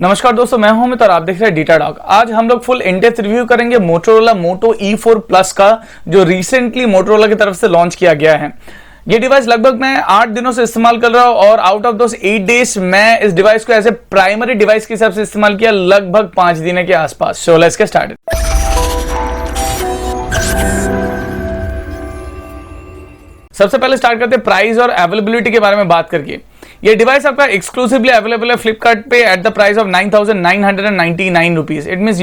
नमस्कार दोस्तों, मैं हूं अमित और आप देख रहे हैं डेटाडॉग। आज हम लोग फुल इन डेप्थ रिव्यू करेंगे मोटोरोला मोटो E4 प्लस का, जो रिसेंटली मोटोरोला की तरफ से लॉन्च किया गया है। ये डिवाइस लगभग मैं 8 दिनों से इस्तेमाल कर रहा हूं और आउट ऑफ दोस 8 डेज मैं इस डिवाइस को एज ए प्राइमरी डिवाइस के हिसाब से इस्तेमाल किया लगभग 5 दिन के आसपास। So let's get started. सबसे पहले स्टार्ट करते हैं प्राइस और अवेलेबिलिटी के बारे में बात करके। ये डिवाइस आपका एक्सक्लूसिवली अवेलेबल है फ्लिपकार्ट पे at the price of 9,999 rupees. It means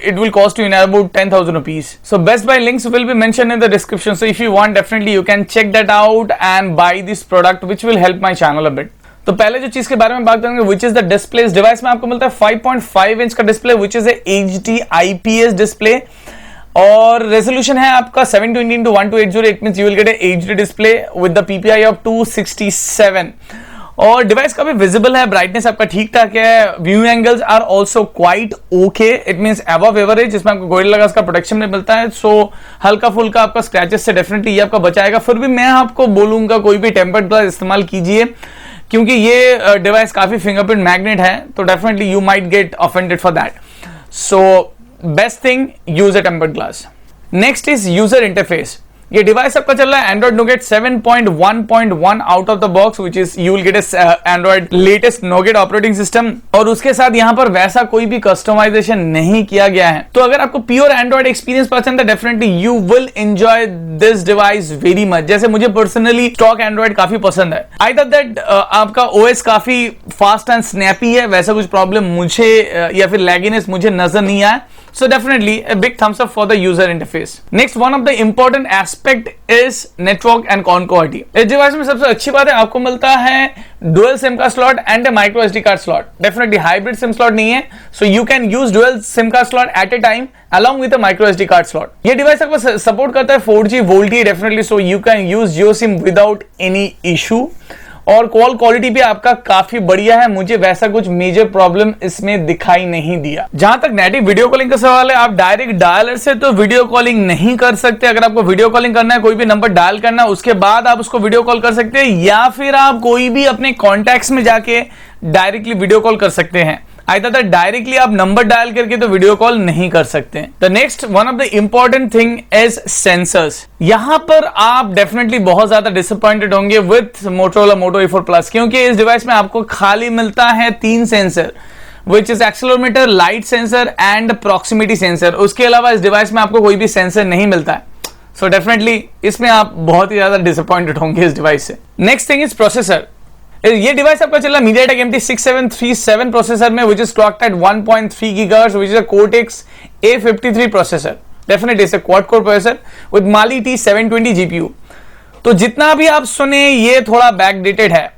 it will cost you in about 10,000 rupees. So best buy links will be mentioned in the description. So if you want, definitely you can check that out and buy this product, which will help my channel a bit. तो पहले जो चीज के बारे में बात करेंगे which is the display। इस डिवाइस में आपको मिलता है 5.5 इंच का display which is a HD IPS display और रेजोल्यूशन है आपका 720x1280। It means you will get A HD display with the PPI of 267 और डिवाइस काफी विजिबल है। ब्राइटनेस आपका ठीक ठाक है। View angles are also quite okay. It means above average, जिसमें आपको गोरिल्ला ग्लास का प्रोटेक्शन में मिलता है। सो हल्का फुल्का आपका स्क्रैचेस से डेफिनेटली ये आपका बचाएगा। फिर भी मैं आपको बोलूंगा कोई भी टेम्पर्ड ग्लास इस्तेमाल कीजिए, क्योंकि ये डिवाइस काफी फिंगरप्रिंट मैग्नेट है, तो definitely you might get offended for that. So best thing, use a tempered glass. Next is user interface. ये डिवाइस आपका चल रहा है Android nougat 7.1.1 out of the box, which is you will gate Android latest nougat operating system और उसके साथ यहाँ पर वैसा कोई भी कस्टमाइजेशन नहीं किया गया है। तो अगर आपको प्योर एंड्रॉइड एक्सपीरियंस पसंद है, definitely you will enjoy this device very much. जैसे मुझे पर्सनली स्टॉक एंड्रॉइड काफी पसंद है। आई थॉट दैट आपका ओएस काफी फास्ट एंड स्नैपी है, वैसा कुछ प्रॉब्लम मुझे या फिर लैगिनेस मुझे नजर नहीं आया। So definitely a big thumbs up for the user interface. Next, one of the important aspect is network and connectivity. इस डिवाइस में सबसे अच्छी बात है आपको मिलता है dual SIM का slot and a micro SD card slot. Definitely hybrid SIM slot नहीं है, so you can use dual SIM का slot at a time along with a micro SD card slot. ये डिवाइस आपको support करता है 4G VoLTE definitely, so you can use Jio SIM without any issue. और call quality भी आपका काफी बढ़िया है, मुझे वैसा कुछ मेजर प्रॉब्लम इसमें दिखाई नहीं दिया। जहां तक नेटिव वीडियो कॉलिंग का सवाल है, आप डायरेक्ट डायलर से तो वीडियो कॉलिंग नहीं कर सकते। अगर आपको वीडियो कॉलिंग करना है, कोई भी नंबर डायल करना है, उसके बाद आप उसको वीडियो कॉल कर सकते हैं, या फिर आप कोई भी अपने कॉन्टैक्ट्स में जाके डायरेक्टली वीडियो कॉल कर सकते हैं। आई थॉट दैट डायरेक्टली आप नंबर डायल करके तो वीडियो कॉल नहीं कर सकते। The next one of the important thing is sensors. यहां पर आप डेफिनेटली बहुत ज्यादा डिसअपॉइंटेड होंगे with Motorola motto E4 plus, क्योंकि इस डिवाइस में आपको खाली मिलता है 3 sensor, which is accelerometer, light sensor and proximity sensor. उसके अलावा इस डिवाइस में आपको कोई भी सेंसर नहीं मिलता है। सो डेफिनेटली इसमें आप बहुत ही ज्यादा डिसअपॉइंटेड होंगे इस डिवाइस से। Next thing is processor. ये डिवाइस आपका चल रहा है MediaTek MT6737 प्रोसेसर में, which is clocked at 1.3 GHz, which is a Cortex A53 processor. Definitely it's a quad core processor with Mali T720 GPU। तो जितना भी आप सुने ये थोड़ा बैकडेटेड है।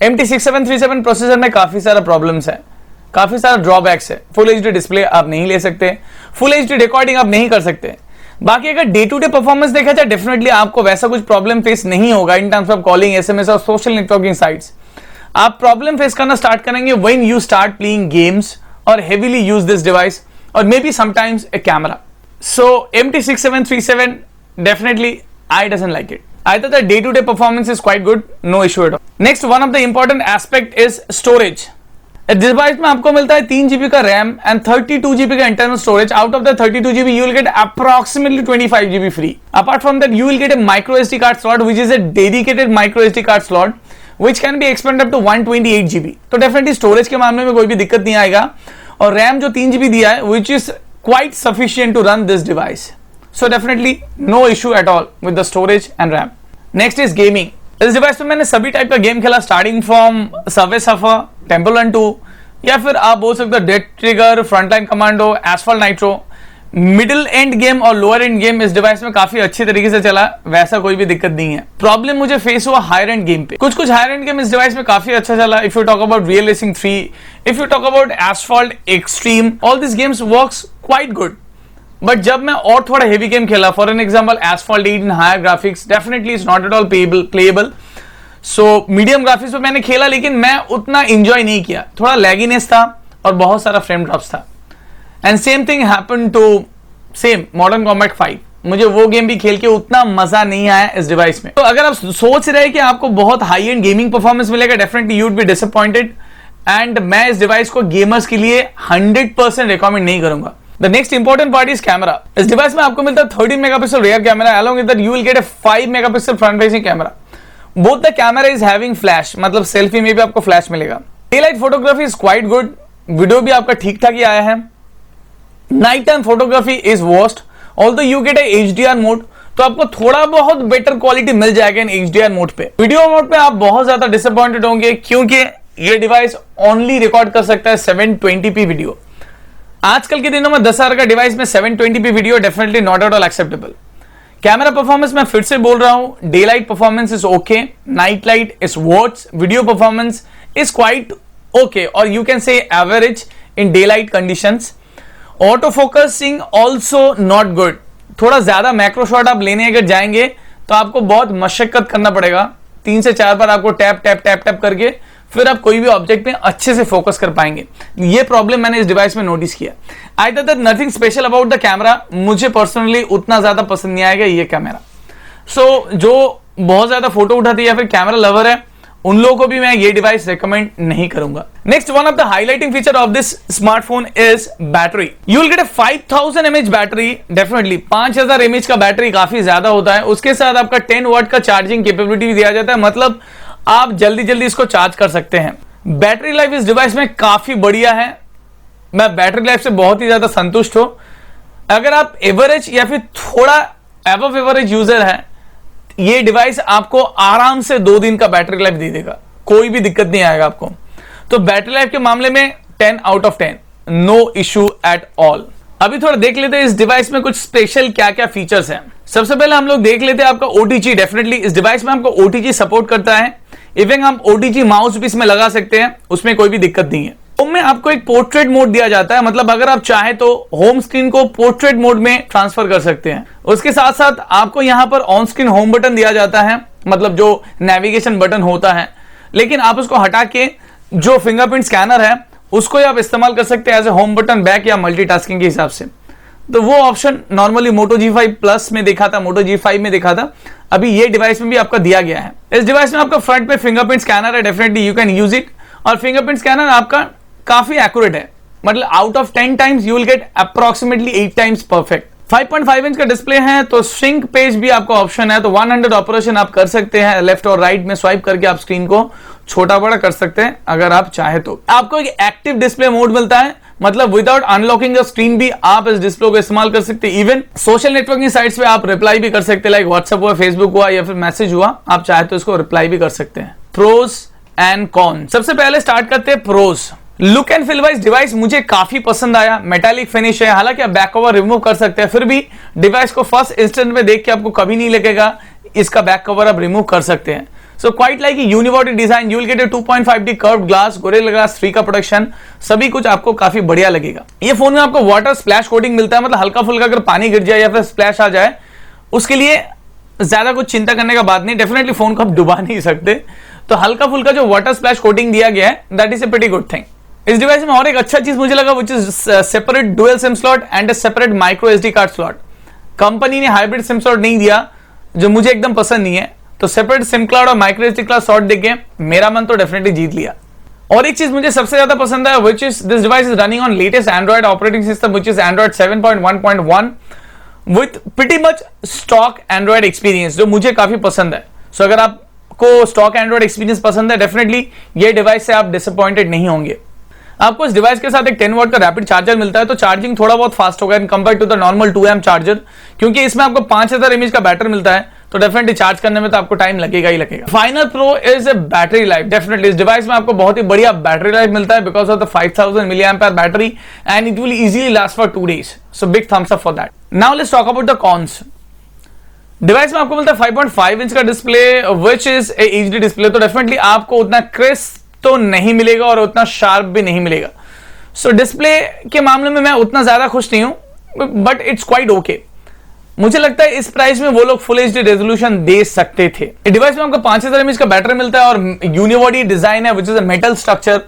MT6737 प्रोसेसर में काफी सारा प्रॉब्लम्स है, काफी सारा ड्रॉबैक्स है। फुल HD डिस्प्ले आप नहीं ले सकते, फुल HD रिकॉर्डिंग आप नहीं कर सकते। बाकी अगर डे टू डे परफॉर्मेंस देखा जाए, डेफिनेटली आपको वैसा कुछ प्रॉब्लम फेस नहीं होगा in terms of calling, SMS और सोशल नेटवर्किंग साइट्स। आप प्रॉब्लम फेस करना स्टार्ट करेंगे when you start playing games और हेवीली यूज दिस डिवाइस और may be sometimes a camera. So MT6737 definitely I doesn't like it. I thought that day-to-day performance is quite good, no issue at all. Next, one of the important aspect is storage. इस device में आपको मिलता है 3 GB का RAM and 32 GB का internal storage. Out of the 32 GB you will get approximately 25 GB free. Apart from that, you will get a micro SD card slot, which is a dedicated micro SD card slot, which can be expanded up to 128 GB. तो definitely storage के मामले में कोई भी दिक्कत नहीं आएगा और रैम जो 3 GB दिया है, which is quite sufficient to run this device. So definitely no issue at all with the storage and RAM. Next is gaming. इस डिवाइस में मैंने सभी टाइप का गेम खेला, starting from Subway suffer, temple run 2, या फिर आप बोल सकते हो dead trigger, frontline commando, asphalt nitro. Middle end game और लोअर एंड गेम इस डिवाइस में काफी अच्छी तरीके से चला, वैसा कोई भी दिक्कत नहीं है। प्रॉब्लम मुझे फेस हुआ हायर एंड गेम पे। कुछ हायर एंड गेम इस डिवाइस में काफी अच्छा चला। If you talk about Real Racing 3, if you talk about Asphalt Extreme, all this games works quite good. But जब मैं और थोड़ा हेवी गेम खेला, for an example Asphalt 8 in higher graphics, definitely it's not at all playable. So medium graphics पे मैंने खेला, लेकिन मैं उतना एंजॉय नहीं किया, थोड़ा लैगिनेस था और बहुत सारा फ्रेम ड्रॉप्स था। And same thing happened to Modern Combat 5। मुझे वो गेम भी खेल के उतना मजा नहीं आया इस डिवाइस में। तो अगर आप सोच रहे हैं कि आपको बहुत हाई एंड गेमिंग परफॉर्मेंस मिलेगा, definitely you would be disappointed. And मैं इस डिवाइस को गेमर्स के लिए 100% रिकमेंड नहीं करूंगा। The next important part is camera. इस डिवाइस में आपको मिलता है 13 megapixel rear camera, along with that you will get a 5 megapixel front facing camera. Both the camera is having flash, मतलब सेल्फी में भी आपको फ्लैश मिलेगा। Daylight photography is quite good, video भी आपका ठीक ठाक ही आया है। Night time photography is worst, although you get a HDR mode, तो आपको थोड़ा बहुत बेटर क्वालिटी मिल जाएगा इन HDR मोड पे। वीडियो मोड पे आप बहुत ज्यादा डिसअपॉइंटेड होंगे, क्योंकि ये डिवाइस ओनली रिकॉर्ड कर सकता है 720p वीडियो। आजकल के दिनों में 10,000 का डिवाइस में 720p video definitely not at all acceptable. Camera performance मैं फिर से बोल रहा हूं, day light performance is okay, night light is worst, video performance is quite okay और you can say average in day light conditions. Auto focusing also not good, थोड़ा ज्यादा macro shot आप लेने अगर जाएंगे तो आपको बहुत मशक्कत करना पड़ेगा, 3 से 4 बार आपको टैप टैप टैप टैप करके फिर आप कोई भी ऑब्जेक्ट पे अच्छे से फोकस कर पाएंगे। ये प्रॉब्लम मैंने इस डिवाइस में नोटिस किया। I thought that nothing special about the camera, मुझे पर्सनली उतना ज्यादा पसंद नहीं आएगा ये कैमरा। सो जो बहुत ज्यादा फोटो उठाती है या फिर कैमरा लवर है, उन लोगों को भी मैं ये डिवाइस रेकमेंड नहीं करूंगा। Next one of the highlighting feature of this smartphone is battery. You will get A 5000 mAh battery, definitely 5000 mAh का बैटरी काफी ज्यादा होता है। उसके साथ आपका 10 वाट का चार्जिंग कैपेबिलिटी भी दिया जाता है, मतलब आप जल्दी जल्दी इसको चार्ज कर सकते हैं। बैटरी लाइफ इस डिवाइस में काफी बढ़िया है, मैं बैटरी लाइफ से बहुत ही ज्यादा संतुष्ट हूं। अगर आप एवरेज या फिर थोड़ा एबव एवरेज यूजर है, ये डिवाइस आपको आराम से 2 दिन का बैटरी लाइफ दे देगा, कोई भी दिक्कत नहीं आएगा आपको। तो बैटरी लाइफ के मामले में 10 out of 10, no issue at all. अभी थोड़ा देख लेते हैं इस डिवाइस में कुछ स्पेशल क्या क्या फीचर्स हैं। सबसे पहले हम लोग देख लेते हैं आपका OTG। डेफिनेटली इस डिवाइस में आपको OTG सपोर्ट करता है, इवन हम OTG माउस भी इसमें लगा सकते हैं, उसमें कोई भी दिक्कत नहीं है। होम में आपको एक पोर्ट्रेट मोड दिया जाता है, मतलब अगर आप चाहे तो होम स्क्रीन को पोर्ट्रेट मोड में ट्रांसफर कर सकते हैं। उसके साथ साथ आपको यहां पर ऑन स्क्रीन होम बटन दिया जाता है, मतलब जो नेविगेशन बटन होता है, लेकिन आप उसको हटा के जो फिंगरप्रिंट स्कैनर है उसको आप इस्तेमाल कर सकते हैं as a home button back या मल्टीटास्किंग के हिसाब से। तो वो option normally Moto G5 Plus में देखा था, Moto G5 में देखा था, अभी ये डिवाइस में भी आपका दिया गया है। इस डिवाइस में आपका फ्रंट पे फिंगरप्रिंट स्कैनर है, definitely you can use it, और फिंगरप्रिंट स्कैनर आपका काफी एक्यूरेट है, मतलब out of 10 times you will gate approximately 8 times perfect. 5.5 inch का डिस्प्ले है, तो श्रिंक पेज भी आपका ऑप्शन है, तो 100 ऑपरेशन आप कर सकते हैं, लेफ्ट और राइट में स्वाइप करके आप स्क्रीन को छोटा बड़ा कर सकते हैं अगर आप चाहे तो। आपको एक एक्टिव डिस्प्ले मोड मिलता है, मतलब विदाउट अनलॉकिंग द स्क्रीन भी आप इस डिस्प्ले को इस्तेमाल कर सकते हैं। इवन सोशल नेटवर्किंग साइट्स पे आप रिप्लाई भी कर सकते हैं, लाइक व्हाट्सएप हुआ, फेसबुक हुआ या फिर मैसेज हुआ, आप चाहे तो इसको रिप्लाई भी कर सकते हैं। प्रोस एंड कॉन, सबसे पहले स्टार्ट करते हैं pros. Look and feel wise device मुझे काफी पसंद आया, मेटालिक फिनिश है, हालांकि आप बैक कवर रिमूव कर सकते हैं, फिर भी डिवाइस को फर्स्ट इंस्टेंट में देख के आपको कभी नहीं लगेगा इसका बैक कवर आप रिमूव कर सकते हैं। So quite like unibody design, you will get a 2.5D curved glass, Gorilla Glass 3 का प्रोटेक्शन, सभी कुछ आपको काफी बढ़िया लगेगा। ये फोन में आपको वाटर स्प्लैश कोटिंग मिलता है, मतलब हल्का फुल्का अगर पानी गिर जाए या फिर स्प्लैश आ जाए, उसके लिए ज्यादा कुछ चिंता करने का बात नहीं, डेफिनेटली फोन को आप डुबा नहीं सकते, तो हल्का फुल्का जो वाटर स्प्लैश कोटिंग दिया गया है, that is a pretty good thing. इस डिवाइस में और एक अच्छा चीज मुझे लगा, which is separate dual SIM slot and separate micro SD card slot. Company ने हाइब्रिड सिम स्लॉट नहीं दिया, जो मुझे एकदम पसंद नहीं है, तो सेपरेट सिम कार्ड और माइक्रो SD कार्ड स्लॉट देके मेरा मन तो डेफिनेटली जीत लिया। और एक चीज मुझे सबसे ज्यादा पसंद है, which is this device is running on latest Android operating system, which is Android 7.1.1 with pretty much stock Android experience, जो मुझे काफी पसंद है। सो अगर आपको स्टॉक एंड्रॉइड एक्सपीरियंस पसंद है, डेफिनेटली ये डिवाइस से आप डिसअपॉइंटेड नहीं होंगे। आपको इस डिवाइस के साथ एक 10 वाट का रैपिड चार्जर मिलता है, तो चार्जिंग थोड़ा बहुत फास्ट होगा in compare to the normal 2 charger, क्योंकि इसमें आपको 5000 mAh का बैटरी मिलता है, तो डेफिनेटली चार्ज करने में तो आपको टाइम लगेगा ही लगेगा। Final pro is a battery life. Definitely इस डिवाइस में आपको बहुत ही बढ़िया बैटरी लाइफ मिलता है because of the 5000 mAh battery and it will easily last for 2 days, so big thumbs up for that. Now let's talk about the cons. Device में आपको मिलता है 5.5 इंच का display which is a HD display, तो definitely आपको उतना crisp तो नहीं मिलेगा और उतना शार्प भी नहीं मिलेगा। सो डिस्प्ले के मामले में मैं उतना ज्यादा खुश नहीं हूं, बट इट्स क्वाइट ओके। मुझे लगता है इस प्राइस में वो लोग फुल HD रेजोल्यूशन दे सकते थे। डिवाइस में आपको 5000 mAh का बैटरी मिलता है और यूनिबॉडी डिजाइन है which is a metal structure,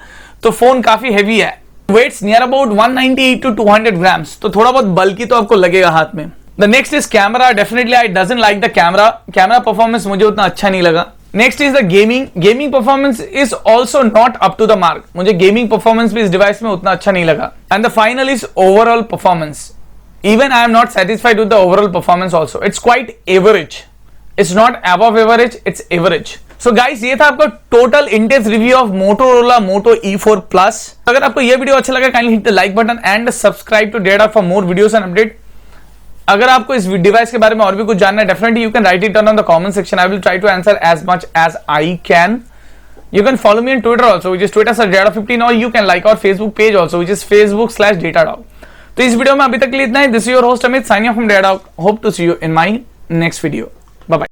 तो फोन काफी हेवी है, weighs near about 198 to 200 grams, तो थोड़ा बहुत बल्कि तो आपको लगेगा हाथ में। The next is camera. Definitely I doesn't like the camera performance मुझे उतना अच्छा नहीं लगा, next is the gaming performance is also not up to the mark. मुझे गेमिंग परफॉर्मेंस भी इस डिवाइस में उतना अच्छा नहीं लगा. And the final is overall performance. Even I am not satisfied with the overall performance also. It's quite average. It's not above average, it's average. So guys, ये था आपका total in-depth review of Motorola Moto E4 Plus. अगर आपको ये video अच्छा लगा, kindly hit the like button and subscribe to Data for more videos and update. अगर आपको इस डिवाइस के बारे में और भी कुछ जानना है, definitely you can write it down on the comment section. I will try to answer as much as I can. You can follow me on Twitter also, which is Twitter/Data15, or you can like our Facebook page also, which is Facebook/Datadog. तो इस video में अभी तक के लिए इतना ही. This is your host Amit, signing off from data. Hope to see you in my next video. Bye bye.